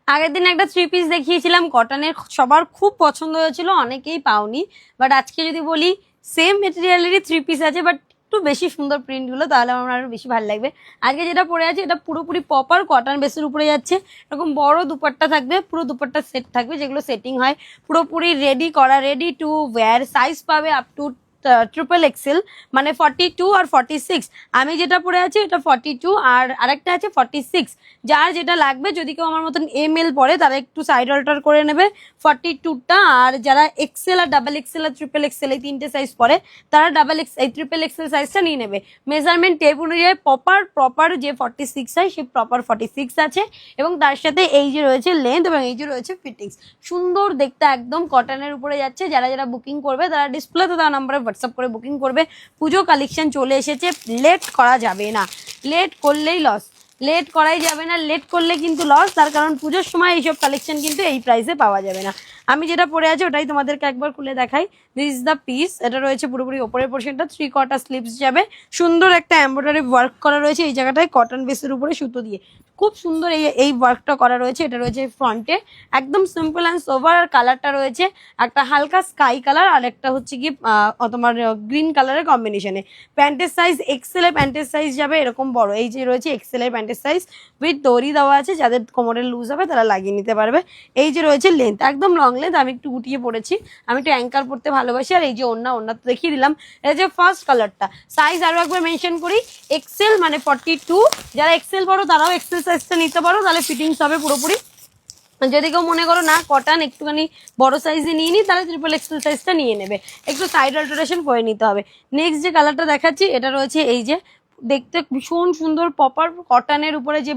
আগের দিন একটা 3 পিস দেখিয়েছিলাম কটনের, সবার খুব পছন্দ হয়েছিল, অনেকেই পাওনি। বাট আজকে যদি বলি সেম মেটেরিয়ালেরই 3 পিস আছে, বাট একটু বেশি সুন্দর প্রিন্ট গুলো, তাহলে আমার আরো বেশি ভালো লাগবে। আজকে যেটা পরে আছে এটা পুরোপুরি প্রপার কটন বেসের উপরে যাচ্ছে। এরকম বড় দুপাট্টা থাকবে, পুরো দুপাট্টা সেট থাকবে, যেগুলো সেটিং হয় পুরোপুরি রেডি করা, রেডি টু ওয়্যার। সাইজ পাবে আপ টু ট্রিপল এক্সেল, মানে 42 আর 46। আমি যেটা পরে আছি এটা 42 আর আরেকটা আছে 46। যার যেটা লাগবে, যদি কেউ আমার মতন ML পরে তারা একটু সাইড অল্টার করে নেবে 42টা। আর যারা এক্সেল আর ডাবল এক্সেল আর ট্রিপল এক্সেল এই তিনটে সাইজ পরে, তারা এই ট্রিপল এক্সেল সাইজটা নিয়ে নেবে। মেজারমেন্ট টেপ অনুযায়ী প্রপার যে 46 হয় সেই প্রপার 46 আছে, এবং তার সাথে এই যে রয়েছে লেন্থ এবং এই যে রয়েছে ফিটিংস। সুন্দর দেখতে, একদম কটনের উপরে যাচ্ছে। যারা যারা বুকিং করবে তারা ডিসপ্লেতে দেওয়া নাম্বারে হোয়াটসঅ্যাপ করে বুকিং করবে। পুজো কালেকশন চলে এসেছে, লেট করা যাবে না, লেট করলেই লস, লেট করাই যাবে না, লেট করলে কিন্তু লস। তার কারণ পুজোর সময় এইসব কালেকশন কিন্তু এই প্রাইসে পাওয়া যাবে না। আমি যেটা পরে আছি ওটাই তোমাদেরকে একবার খুলে দেখাই। This is the piece. এটা রয়েছে পুরোপুরি ওপরের পোর্শনটা 3/4 স্লিভস যাবে। সুন্দর একটা এমব্রয়ডারি ওয়ার্ক করা রয়েছে এই জায়গাটায়, কটন বেসের উপরে সুতো দিয়ে খুব সুন্দর এই ওয়ার্কটা করা রয়েছে। এটা রয়েছে ফ্রন্টে, একদম সিম্পল অ্যান্ড সোভার। আর কালারটা রয়েছে একটা হালকা স্কাই কালার, আর একটা হচ্ছে কি তোমার গ্রিন কালারের কম্বিনেশনে। প্যান্টের সাইজ এক্সেল, প্যান্টের সাইজ যাবে এরকম বড়, এই যে রয়েছে এক্সেল এর প্যান্টের সাইজ উইথ দড়ি দেওয়া আছে, যাদের কোমরের লুজ হবে তারা লাগিয়ে নিতে পারবে। এই যে রয়েছে লেন্থ, একদম লং লেন্থ। আমি একটু গুটিয়ে পড়েছি, আমি একটু অ্যাঙ্কার পড়তে ভালোবাসি। আর এই যে ওড়না তো দেখিয়ে দিলাম। এই যে ফার্স্ট কালারটা, সাইজ আরো একবার মেনশন করি, এক্সেল মানে 42। যারা এক্সেল বড় তারাও এক্সেল সাইজটা নিতে পারো, তাহলে ফিটিংস হবে পুরোপুরি। যদি কেউ মনে করো না কটন একটুখানি বড় সাইজে নিয়ে নি, তাহলে ট্রিপল এক্সেল সাইজটা নিয়ে নেবে, একটু সাইড অল্টারেশন করে নিতে হবে। নেক্সট যে কালারটা দেখাচ্ছি এটা রয়েছে এই যে, দেখতে ভীষণ সুন্দর প্রপার কটনের উপরে যে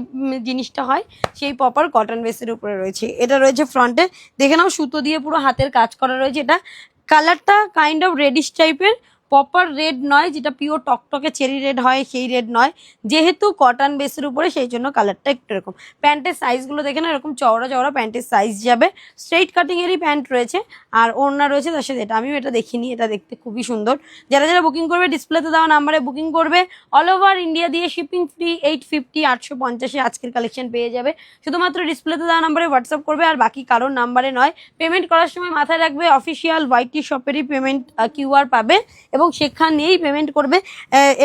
জিনিসটা হয় সেই প্রপার কটন বেসের উপরে রয়েছে। এটা রয়েছে ফ্রন্টে, দেখে নাও সুতো দিয়ে পুরো হাতের কাজ করা রয়েছে। এটা কালারটা কাইন্ড অফ রেডিশ টাইপের, প্রপার রেড নয়, যেটা পিওর টকটকে চেরি রেড হয় সেই রেড নয়। যেহেতু কটন বেসের উপরে সেই জন্য কালারটা একটু এরকম। প্যান্টের সাইজগুলো দেখে না, এরকম চওড়া চওড়া প্যান্টের সাইজ যাবে। স্ট্রেইট কাটিংয়েরই প্যান্ট রয়েছে, আর ওড়না রয়েছে তার সাথে। এটা আমিও এটা দেখিনি, এটা দেখতে খুবই সুন্দর। যারা যারা বুকিং করবে ডিসপ্লেতে দেওয়া নাম্বারে বুকিং করবে। অল ওভার ইন্ডিয়া দিয়ে শিপিং ফ্রি, 850 850 আজকের কালেকশন পেয়ে যাবে। শুধুমাত্র ডিসপ্লেতে দেওয়া নাম্বারে হোয়াটসঅ্যাপ করবে, আর বাকি কারোর নাম্বারে নয়। পেমেন্ট করার সময় মাথায় রাখবে অফিসিয়াল ওয়াইটি শপেরই পেমেন্ট QR পাবে, এবং সেখানেই পেমেন্ট করবে।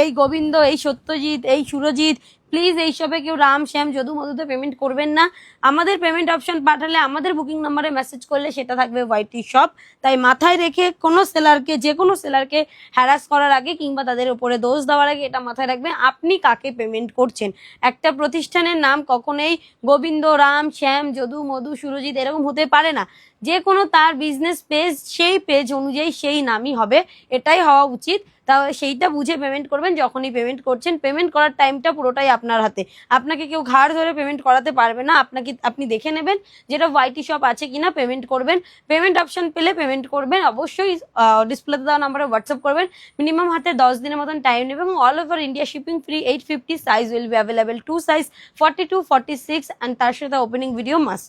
এই গোবিন্দ, এই সত্যজিৎ, এই সুরজিৎ, প্লিজ এইসবে কেউ রাম শ্যাম যদু মধুতে পেমেন্ট করবেন না। আমাদের পেমেন্ট অপশন পাঠালে, আমাদের বুকিং নাম্বারে মেসেজ করলে সেটা থাকবে ওয়াইটি শপ। তাই মাথায় রেখে কোনো সেলারকে, যে কোনো সেলারকে হ্যারাস করার আগে কিংবা তাদের উপরে দোষ দেওয়ার আগে এটা মাথায় রাখবে আপনি কাকে পেমেন্ট করছেন। একটা প্রতিষ্ঠানের নাম কখনোই গোবিন্দ, রাম শ্যাম যদু মধু সুরজিৎ এরকম হতে পারে না। যে কোনো তার বিজনেস পেজ, সেই পেজ অনুযায়ী সেই নামই হবে, এটাই হওয়া উচিত। তাহলে সেইটা বুঝে পেমেন্ট করবেন যখনই পেমেন্ট করছেন। পেমেন্ট করার টাইমটা পুরোটাই আপনার হাতে, আপনাকে কেউ ঘাড় ধরে পেমেন্ট করাতে পারবে না। আপনি দেখে নেবেন যেটা ওয়াইটি শপ আছে কিনা, পেমেন্ট করবেন। পেমেন্ট অপশন পেলে পেমেন্ট করবেন, অবশ্যই ডিসপ্লেতে দেওয়া নাম্বারে হোয়াটসঅ্যাপ করবেন। মিনিমাম হাতে 10 দিনের মতন টাইম নেবে, এবং all over India shipping free, 850। Size will be available 2 size 42 46, and তার সাথে ওপেনিং ভিডিও মাস্ট।